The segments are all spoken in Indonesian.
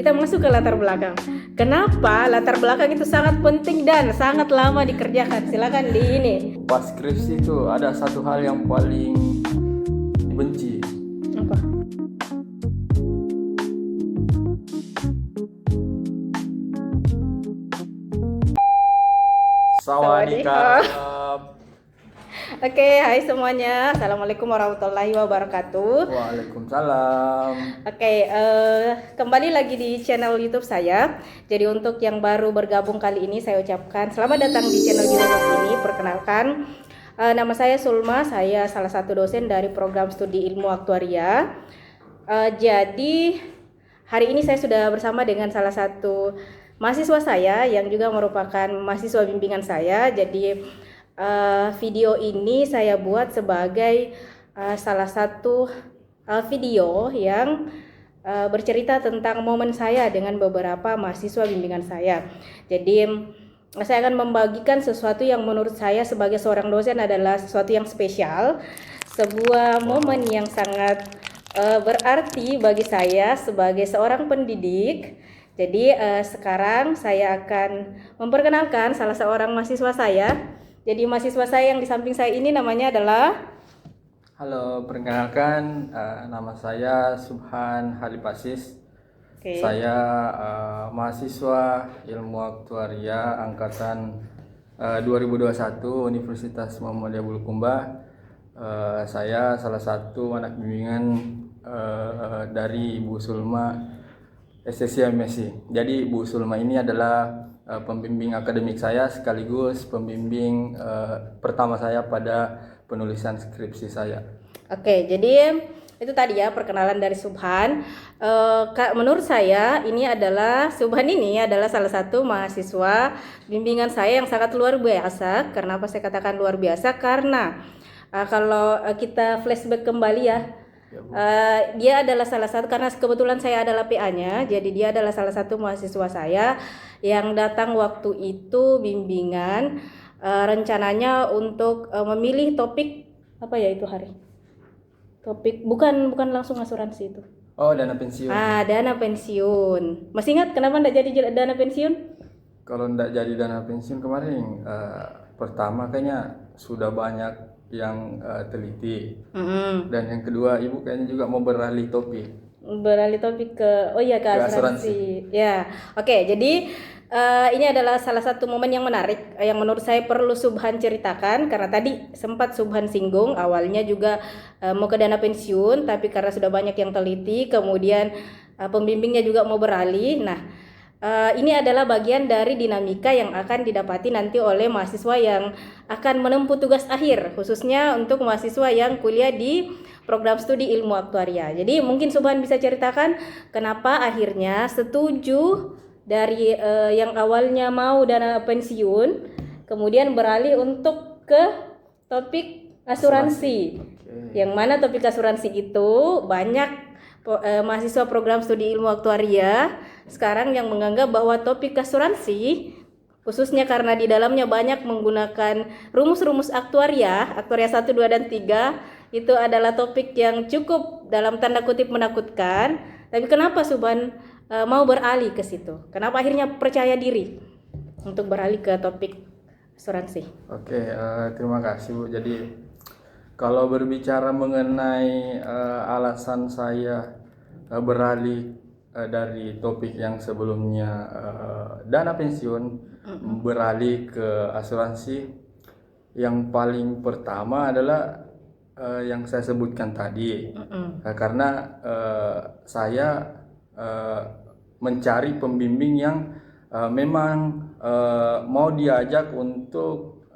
kita masuk ke latar belakang. Kenapa latar belakang itu sangat penting dan sangat lama dikerjakan? Silakan di ini. Pas skripsi itu ada satu hal yang paling dibenci. Apa? Sawadikap. Oke, hai semuanya. Assalamualaikum warahmatullahi wabarakatuh. Waalaikumsalam. Oke, kembali lagi di channel YouTube saya. Jadi untuk yang baru bergabung kali ini saya ucapkan selamat datang di channel YouTube ini. Perkenalkan, nama saya Sulma. Saya salah satu dosen dari program studi ilmu aktuaria. Jadi hari ini saya sudah bersama dengan salah satu mahasiswa saya yang juga merupakan mahasiswa bimbingan saya. Jadi video ini saya buat sebagai salah satu video yang bercerita tentang momen saya dengan beberapa mahasiswa bimbingan saya. Jadi saya akan membagikan sesuatu yang menurut saya sebagai seorang dosen adalah sesuatu yang spesial, sebuah momen yang sangat berarti bagi saya sebagai seorang pendidik. Jadi sekarang saya akan memperkenalkan salah seorang mahasiswa saya. Jadi mahasiswa saya yang di samping saya ini namanya adalah. Halo, perkenalkan nama saya Subhan Halipasis. Okay. Saya mahasiswa ilmu aktuaria angkatan 2021 Universitas Muhammadiyah Bulukumba. Saya salah satu anak bimbingan dari Ibu Sulma SSC MSc. Jadi Bu Sulma ini adalah pembimbing akademik saya sekaligus pembimbing pertama saya pada penulisan skripsi saya. Oke, jadi itu tadi ya perkenalan dari Subhan. Menurut saya Subhan ini adalah salah satu mahasiswa bimbingan saya yang sangat luar biasa. Kenapa saya katakan luar biasa? Karena kalau kita flashback kembali ya. Dia adalah salah satu, karena kebetulan saya adalah PA-nya, jadi dia adalah salah satu mahasiswa saya yang datang waktu itu bimbingan, rencananya untuk memilih topik apa ya itu hari? Topik bukan langsung asuransi itu. Oh, dana pensiun. Dana pensiun. Masih ingat kenapa enggak jadi dana pensiun? Kalau enggak jadi dana pensiun kemarin, pertama kayaknya sudah banyak yang teliti, dan yang kedua ibu kayaknya juga mau beralih topik ke asuransi. Ya, oke. Jadi ini adalah salah satu momen yang menarik yang menurut saya perlu Subhan ceritakan, karena tadi sempat Subhan singgung awalnya juga mau ke dana pensiun, tapi karena sudah banyak yang teliti, kemudian pembimbingnya juga mau beralih. Nah, ini adalah bagian dari dinamika yang akan didapati nanti oleh mahasiswa yang akan menempuh tugas akhir, khususnya untuk mahasiswa yang kuliah di program studi ilmu aktuaria. Jadi mungkin Subhan bisa ceritakan kenapa akhirnya setuju dari yang awalnya mau dana pensiun, kemudian beralih untuk ke topik asuransi. Yang mana topik asuransi itu banyak mahasiswa program studi ilmu aktuaria sekarang yang menganggap bahwa topik asuransi, khususnya karena di dalamnya banyak menggunakan rumus-rumus aktuaria 1, 2, dan 3, itu adalah topik yang cukup dalam tanda kutip menakutkan. Tapi kenapa Subhan mau beralih ke situ? Kenapa akhirnya percaya diri untuk beralih ke topik asuransi? Oke, terima kasih Bu. Jadi kalau berbicara mengenai alasan saya beralih dari topik yang sebelumnya dana pensiun beralih ke asuransi, yang paling pertama adalah yang saya sebutkan tadi, karena saya mencari pembimbing yang memang mau diajak untuk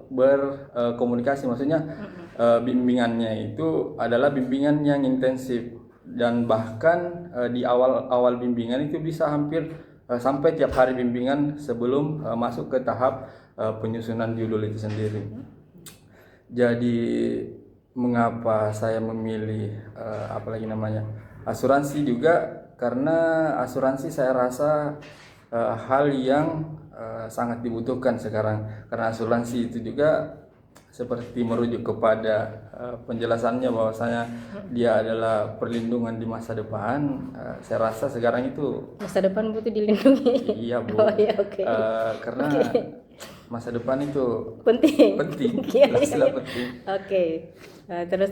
berkomunikasi, maksudnya bimbingannya itu adalah bimbingan yang intensif, dan bahkan di awal bimbingan itu bisa hampir sampai tiap hari bimbingan sebelum masuk ke tahap penyusunan judul itu sendiri. Jadi mengapa saya memilih asuransi juga, karena asuransi saya rasa hal yang sangat dibutuhkan sekarang, karena asuransi itu juga seperti merujuk kepada penjelasannya bahwasanya dia adalah perlindungan di masa depan. Saya rasa sekarang itu Masa depan butuh dilindungi. iya Bu. Oh ya, oke. Karena masa depan itu Penting. penting, Iya, iya, jelas-jelas iya. penting. Oke. Terus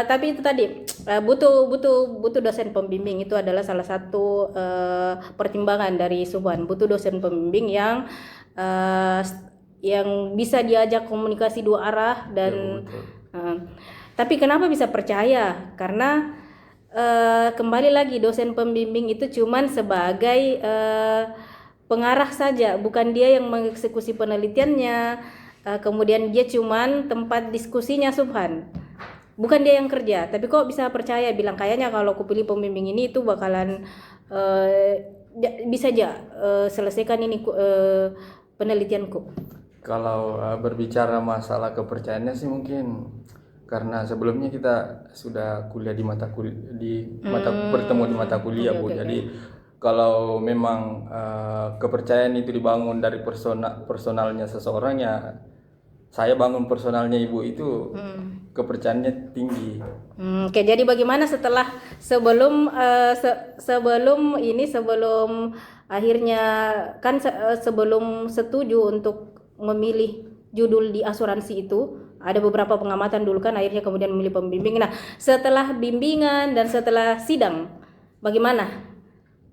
tapi itu tadi butuh dosen pembimbing, itu adalah salah satu pertimbangan dari Subhan. Butuh dosen pembimbing yang bisa diajak komunikasi dua arah dan Ya, betul. tapi kenapa bisa percaya? Karena kembali lagi dosen pembimbing itu cuman sebagai pengarah saja, bukan dia yang mengeksekusi penelitiannya. Kemudian dia cuman tempat diskusinya Subhan. Bukan dia yang kerja, tapi kok bisa percaya bilang kayaknya kalau aku pilih pembimbing ini itu bakalan bisa aja selesaikan ini penelitianku. Kalau berbicara masalah kepercayaannya sih mungkin karena sebelumnya kita sudah kuliah di mata bertemu di mata kuliah Bu. Jadi kalau memang kepercayaan itu dibangun dari personalnya seseorang, ya saya bangun personalnya Ibu itu kepercayaannya tinggi. Oke, jadi bagaimana sebelum akhirnya kan sebelum setuju untuk memilih judul di asuransi itu ada beberapa pengamatan dulu kan, akhirnya kemudian memilih pembimbing. Nah, setelah bimbingan dan setelah sidang, bagaimana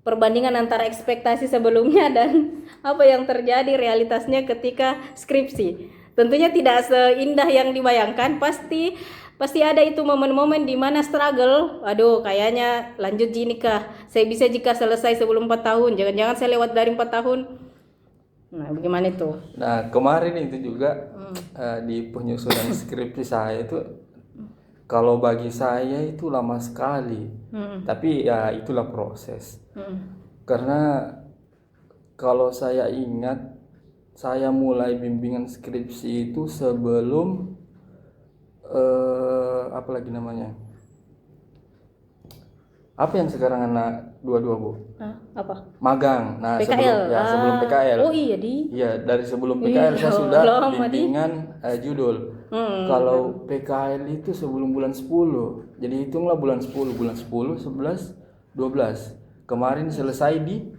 perbandingan antara ekspektasi sebelumnya dan apa yang terjadi realitasnya ketika skripsi? Tentunya tidak seindah yang dibayangkan, pasti ada itu momen-momen di mana struggle. Aduh, kayaknya lanjut gini kah? Saya bisa jika selesai sebelum 4 tahun, jangan-jangan saya lewat dari 4 tahun. Nah, bagaimana itu? Nah, kemarin itu juga di penyusunan skripsi saya itu, kalau bagi saya itu lama sekali. Tapi ya itulah proses. Karena kalau saya ingat, saya mulai bimbingan skripsi itu sebelum apa lagi namanya? Apa yang sekarang anak 22 Bu? Apa? Magang. Nah, PKL. sebelum PKL. Oh iya Iya, dari sebelum PKL saya sudah bimbingan judul. Kalau PKL itu sebelum bulan 10. Jadi hitunglah bulan 10, 11, 12. Kemarin selesai di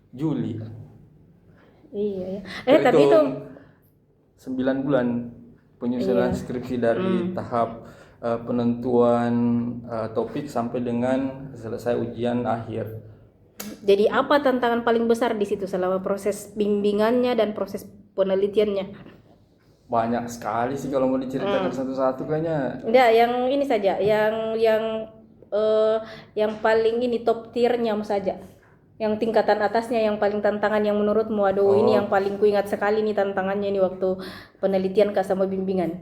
Juli. Iya. Tapi itu 9 bulan penyusunan skripsi dari tahap penentuan topik sampai dengan selesai ujian akhir. Jadi apa tantangan paling besar di situ selama proses bimbingannya dan proses penelitiannya? Banyak sekali sih kalau mau diceritakan satu-satu kayaknya. Enggak, yang ini saja, yang paling ini top tiernya saja. Yang tingkatan atasnya yang paling tantangan yang menurutmu, aduh ini yang paling kuingat sekali nih tantangannya ini waktu penelitian sama bimbingan.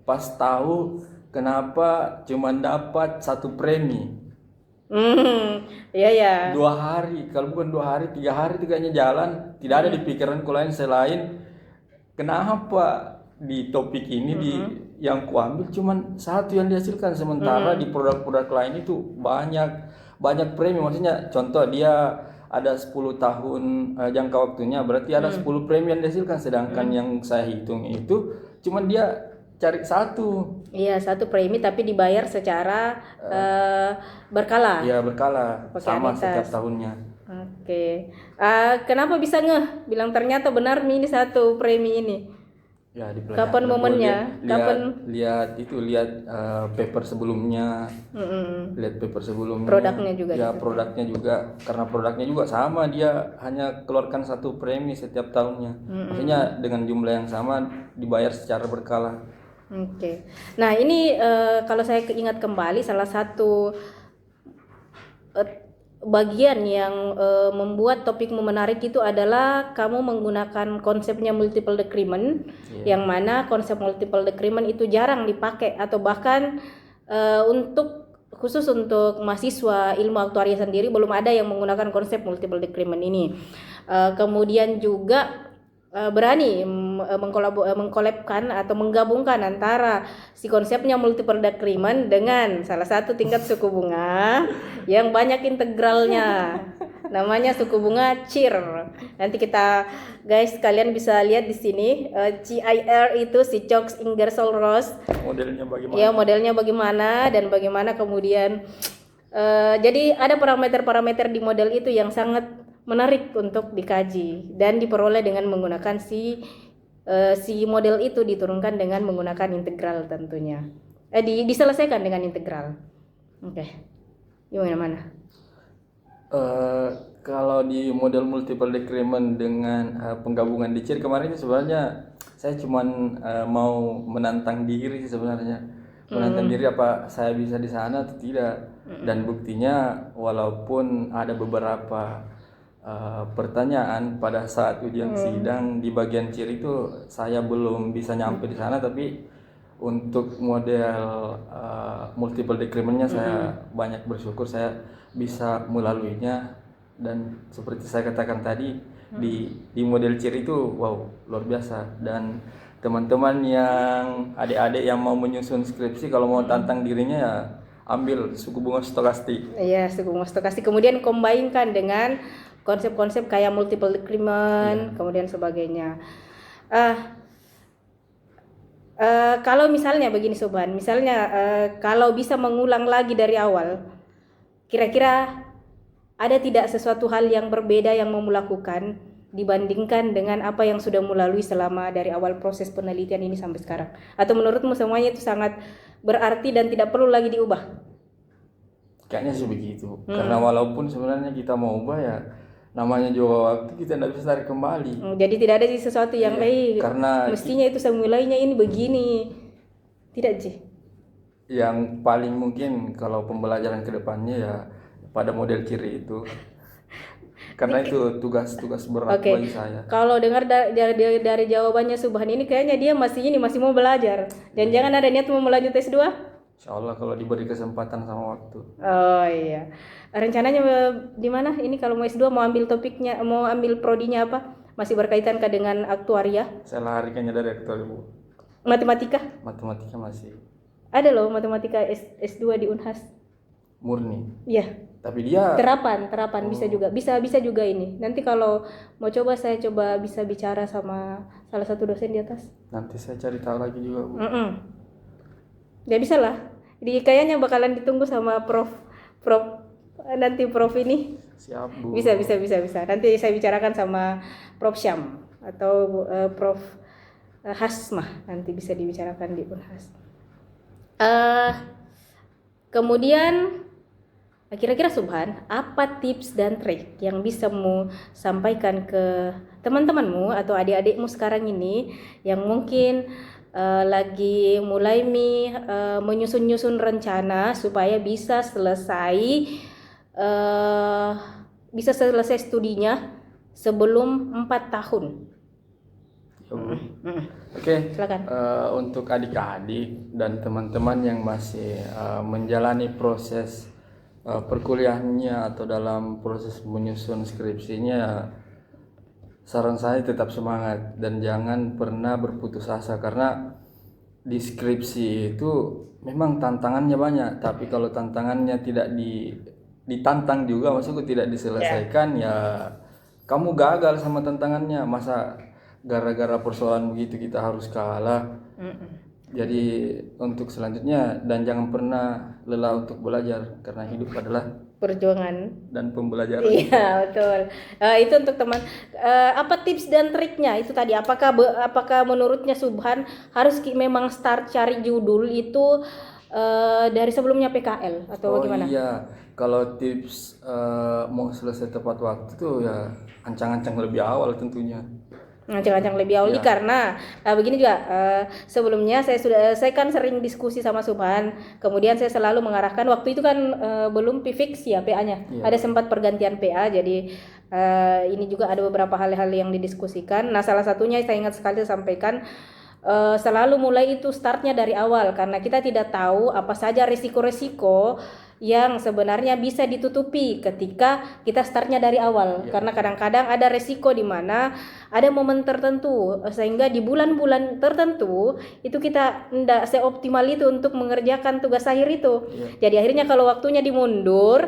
Pas tahu kenapa cuma dapat 1 premi. Iya ya. 2 hari, kalau bukan 2 hari, 3 hari itu kayaknya jalan, tidak ada di pikiranku lain selain kenapa di topik ini yang kuambil cuman 1 yang dihasilkan, sementara di produk-produk lain itu banyak premi. Maksudnya contoh dia ada 10 tahun jangka waktunya, berarti ada 10 premi yang dihasilkan, sedangkan yang saya hitung itu cuman dia cari 1. Iya, 1 premi tapi dibayar secara berkala. Iya, berkala, sama setiap tahunnya. Oke. Kenapa bisa bilang ternyata benar ini 1 premi ini? Ya, dipelajari. Kapan momennya? Lihat paper sebelumnya. Lihat paper sebelumnya. Produknya juga. Ya, produknya juga. Karena produknya juga sama, dia hanya keluarkan 1 premi setiap tahunnya. Maksudnya dengan jumlah yang sama dibayar secara berkala. Oke. Nah, ini kalau saya ingat kembali salah satu bagian yang membuat topikmu menarik itu adalah kamu menggunakan konsepnya multiple decrement, yang mana konsep multiple decrement itu jarang dipakai atau bahkan khusus untuk mahasiswa ilmu aktuaria sendiri belum ada yang menggunakan konsep multiple decrement ini. Kemudian juga berani mengkolabkan atau menggabungkan antara si konsepnya multiple decrement dengan salah satu tingkat suku bunga yang banyak integralnya. Namanya suku bunga CIR. Nanti kita guys kalian bisa lihat di sini CIR itu si Cox Ingersoll Ross. Modelnya bagaimana? Ya, modelnya bagaimana dan bagaimana kemudian jadi ada parameter-parameter di model itu yang sangat menarik untuk dikaji dan diperoleh dengan menggunakan si model itu diturunkan dengan menggunakan integral tentunya. Diselesaikan dengan integral. Oke. Gimana mana? Kalau di model multiple decrement dengan penggabungan di CIR kemarin sebenarnya saya cuman mau menantang diri sih sebenarnya. Menantang diri apa saya bisa di sana atau tidak. Dan buktinya walaupun ada beberapa pertanyaan pada saat ujian sidang di bagian CIR itu saya belum bisa nyampe di sana, tapi untuk model multiple decrementnya saya banyak bersyukur saya bisa melaluinya. Dan seperti saya katakan tadi di model CIR itu wow luar biasa. Dan teman-teman yang adik-adik yang mau menyusun skripsi kalau mau tantang dirinya ya ambil suku bunga stokastik. Iya, suku bunga stokastik kemudian combine-kan dengan konsep-konsep kayak multiple decrement kemudian sebagainya. Kalau misalnya begini Subhan, misalnya kalau bisa mengulang lagi dari awal, kira-kira ada tidak sesuatu hal yang berbeda yang mau melakukan dibandingkan dengan apa yang sudah melalui selama dari awal proses penelitian ini sampai sekarang? Atau menurutmu semuanya itu sangat berarti dan tidak perlu lagi diubah? Kayaknya sih begitu. Karena walaupun sebenarnya kita mau ubah ya namanya juga waktu kita tidak bisa tarik kembali. Jadi tidak ada sesuatu yang karena mestinya itu semulainya ini begini. Tidak sih. Yang paling mungkin kalau pembelajaran ke depannya ya pada model CIR itu. Karena itu tugas-tugas berat bagi saya. Kalau dengar dari jawabannya Subhan ini kayaknya dia masih mau belajar. Dan jangan ada niat mau melanjut S2? Insya Allah kalau diberi kesempatan sama waktu. Oh iya. Rencananya di mana? Ini kalau mau S2 mau ambil topiknya, mau ambil prodinya apa? Masih berkaitan kah dengan aktuaria? Saya larikannya dari aktuaria, Bu. Matematika? Matematika masih. Ada loh matematika S2 di Unhas. Murni. Iya. Tapi dia terapan bisa juga. Bisa juga ini. Nanti kalau mau saya coba bisa bicara sama salah satu dosen di atas. Nanti saya cari tahu lagi juga, Bu. Ya bisa lah. Jadi kayaknya bakalan ditunggu sama Prof nanti Prof ini. Siap, Bu. Bisa. Nanti saya bicarakan sama Prof Syam atau Prof Hasmah, nanti bisa dibicarakan di Unhas. Kemudian kira-kira Subhan, apa tips dan trik yang bisa mu sampaikan ke teman-temanmu atau adik-adikmu sekarang ini yang mungkin lagi mulai menyusun rencana supaya bisa selesai studinya sebelum 4 tahun. Oke. Silakan. Untuk adik-adik dan teman-teman yang masih menjalani proses perkuliahannya atau dalam proses menyusun skripsinya, saran saya tetap semangat dan jangan pernah berputus asa, karena di skripsi itu memang tantangannya banyak, tapi kalau tantangannya tidak ditantang juga, maksudku tidak diselesaikan, ya kamu gagal sama tantangannya. Masa gara-gara persoalan begitu kita harus kalah? Jadi untuk selanjutnya, dan jangan pernah lelah untuk belajar, karena hidup adalah perjuangan dan pembelajaran. Iya, betul. Itu untuk teman. Apa tips dan triknya itu tadi? Apakah menurutnya Subhan harus memang start cari judul itu dari sebelumnya PKL atau bagaimana? Iya, kalau tips mau selesai tepat waktu tuh ya ancang-ancang lebih awal tentunya. Ancang-ancang lebih awal karena begini juga, sebelumnya saya kan sering diskusi sama Subhan, kemudian saya selalu mengarahkan, waktu itu kan belum fix ya PA-nya, ada sempat pergantian PA, jadi ini juga ada beberapa hal-hal yang didiskusikan. Nah, salah satunya saya ingat sekali sampaikan, selalu mulai itu startnya dari awal, karena kita tidak tahu apa saja risiko-risiko yang sebenarnya bisa ditutupi ketika kita startnya dari awal. Karena kadang-kadang ada resiko di mana ada momen tertentu sehingga di bulan-bulan tertentu itu kita tidak seoptimal itu untuk mengerjakan tugas akhir itu. Jadi akhirnya kalau waktunya dimundur,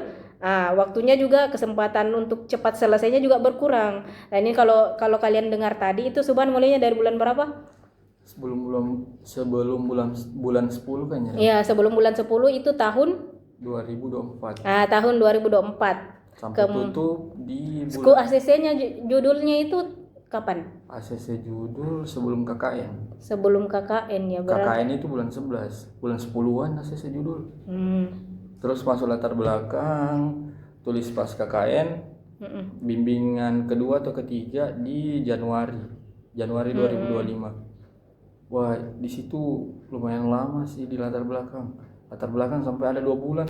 Waktunya juga kesempatan untuk cepat selesainya juga berkurang. Nah, ini kalau kalian dengar tadi itu Subhan mulainya dari bulan berapa? sebelum bulan 10 kayaknya. Iya, sebelum bulan 10 itu tahun 2024. tahun 2024. Sampai tutup di School bulan ACC-nya judulnya itu kapan? ACC judul sebelum KKN. Sebelum KKN ya berarti. KKN itu bulan 11, bulan 10-an ACC judul. Terus masuk latar belakang, tulis pas KKN, bimbingan kedua atau ketiga di Januari 2025. Wah, di situ lumayan lama sih di latar belakang. Latar belakang sampai ada 2 bulan.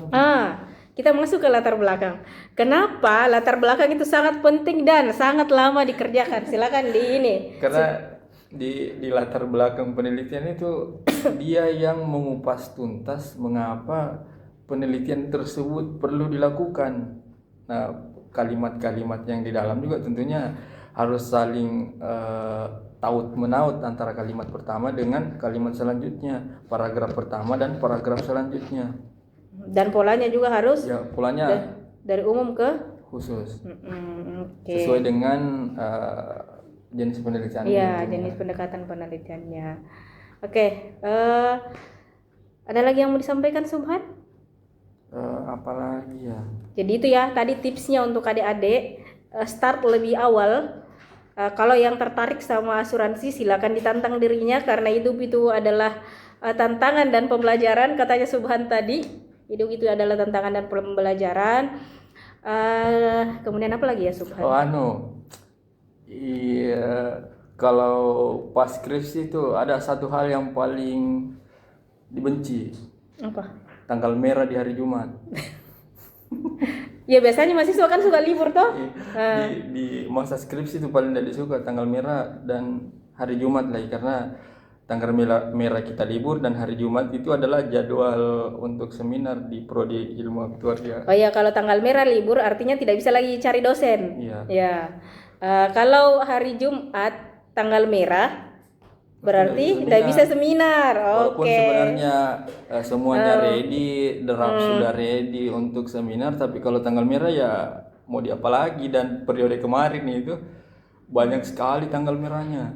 Kita masuk ke latar belakang. Kenapa latar belakang itu sangat penting dan sangat lama dikerjakan? Silakan di ini. Karena di latar belakang penelitian itu dia yang mengupas tuntas mengapa penelitian tersebut perlu dilakukan. Nah, kalimat-kalimat yang di dalam juga tentunya harus saling taut menaut antara kalimat pertama dengan kalimat selanjutnya, paragraf pertama dan paragraf selanjutnya. Dan polanya juga harus polanya dari umum ke khusus. Okay. Sesuai dengan jenis penelitian. Iya, jenis pendekatan penelitiannya. Oke. Ada lagi yang mau disampaikan Subhan? Apalagi ya? Jadi itu ya tadi tipsnya untuk adik-adik, start lebih awal. Kalau yang tertarik sama asuransi silakan ditantang dirinya karena hidup itu adalah tantangan dan pembelajaran, katanya Subhan tadi. Hidup itu adalah tantangan dan pembelajaran. Kemudian apa lagi ya Subhan? Iya, kalau pas skripsi itu ada satu hal yang paling dibenci. Apa? Tanggal merah di hari Jumat. Ya biasanya mahasiswa kan suka libur toh. Di masa skripsi itu paling tidak disuka tanggal merah dan hari Jumat lagi, karena tanggal merah kita libur dan hari Jumat itu adalah jadwal untuk seminar di Prodi Ilmu Aktuaria. Oh ya, kalau tanggal merah libur artinya tidak bisa lagi cari dosen. Iya. Ya. Kalau hari Jumat tanggal merah berarti tidak bisa seminar. Walaupun sebenarnya semuanya ready, draft sudah ready untuk seminar, tapi kalau tanggal merah ya mau diapa lagi, dan periode kemarin itu banyak sekali tanggal merahnya.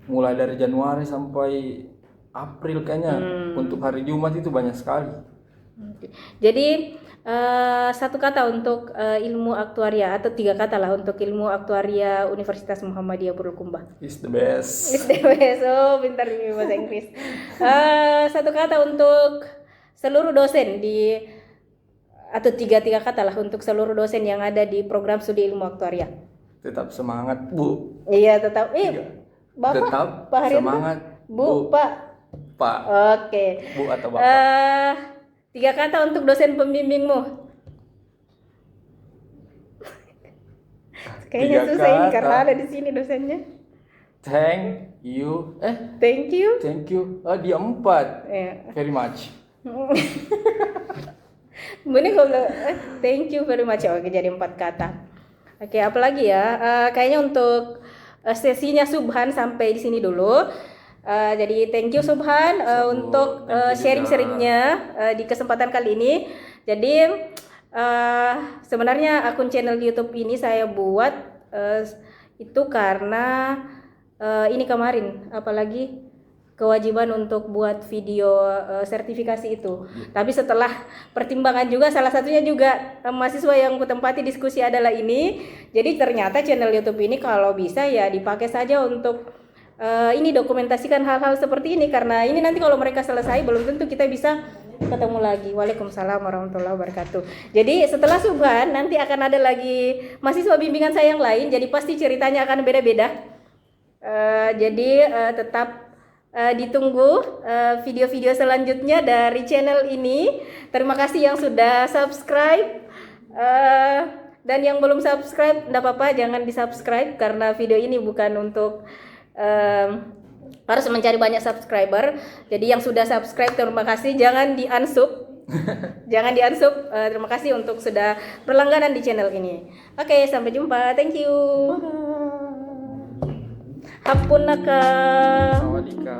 Mulai dari Januari sampai April kayaknya untuk hari Jumat itu banyak sekali. Jadi satu kata untuk ilmu aktuaria atau 3 kata lah untuk ilmu aktuaria Universitas Muhammadiyah Bulukumba. Is the best. Is the best. Oh, pintar di bahasa Inggris. Satu kata untuk seluruh dosen atau 3 kata lah untuk seluruh dosen yang ada di program studi ilmu aktuaria. Tetap semangat, Bu. Iya, tetap. Bapak, tetap Pak Haryanto? Semangat, Bu, Pak. Oke. Bu atau Bapak. 3 kata untuk dosen pembimbingmu. Kayaknya susah ini karena ada di sini dosennya. Thank you. Thank you. Thank you. Dia 4. Very much. Bener kalau thank you very much. Oke, jadi 4 kata. Oke, apalagi ya? Kayaknya untuk sesinya Subhan sampai di sini dulu. Jadi thank you Subhan untuk sharing-sharingnya di kesempatan kali ini. Jadi sebenarnya akun channel YouTube ini saya buat itu karena ini kemarin, apalagi kewajiban untuk buat video sertifikasi itu. Tapi setelah pertimbangan juga, salah satunya juga mahasiswa yang kutempati diskusi adalah ini. Jadi ternyata channel YouTube ini kalau bisa ya dipakai saja untuk ini dokumentasikan hal-hal seperti ini, karena ini nanti kalau mereka selesai belum tentu kita bisa ketemu lagi. Waalaikumsalam warahmatullahi wabarakatuh. Jadi setelah Subhan nanti akan ada lagi mahasiswa bimbingan saya yang lain, jadi pasti ceritanya akan beda-beda. Jadi tetap ditunggu video-video selanjutnya dari channel ini. Terima kasih yang sudah subscribe, dan yang belum subscribe tidak apa-apa, jangan di subscribe karena video ini bukan untuk harus mencari banyak subscriber. Jadi yang sudah subscribe terima kasih, jangan di unsub. Jangan di unsub. Terima kasih untuk sudah berlangganan di channel ini. Oke, sampai jumpa. Thank you. Hapunaka. Sawadika.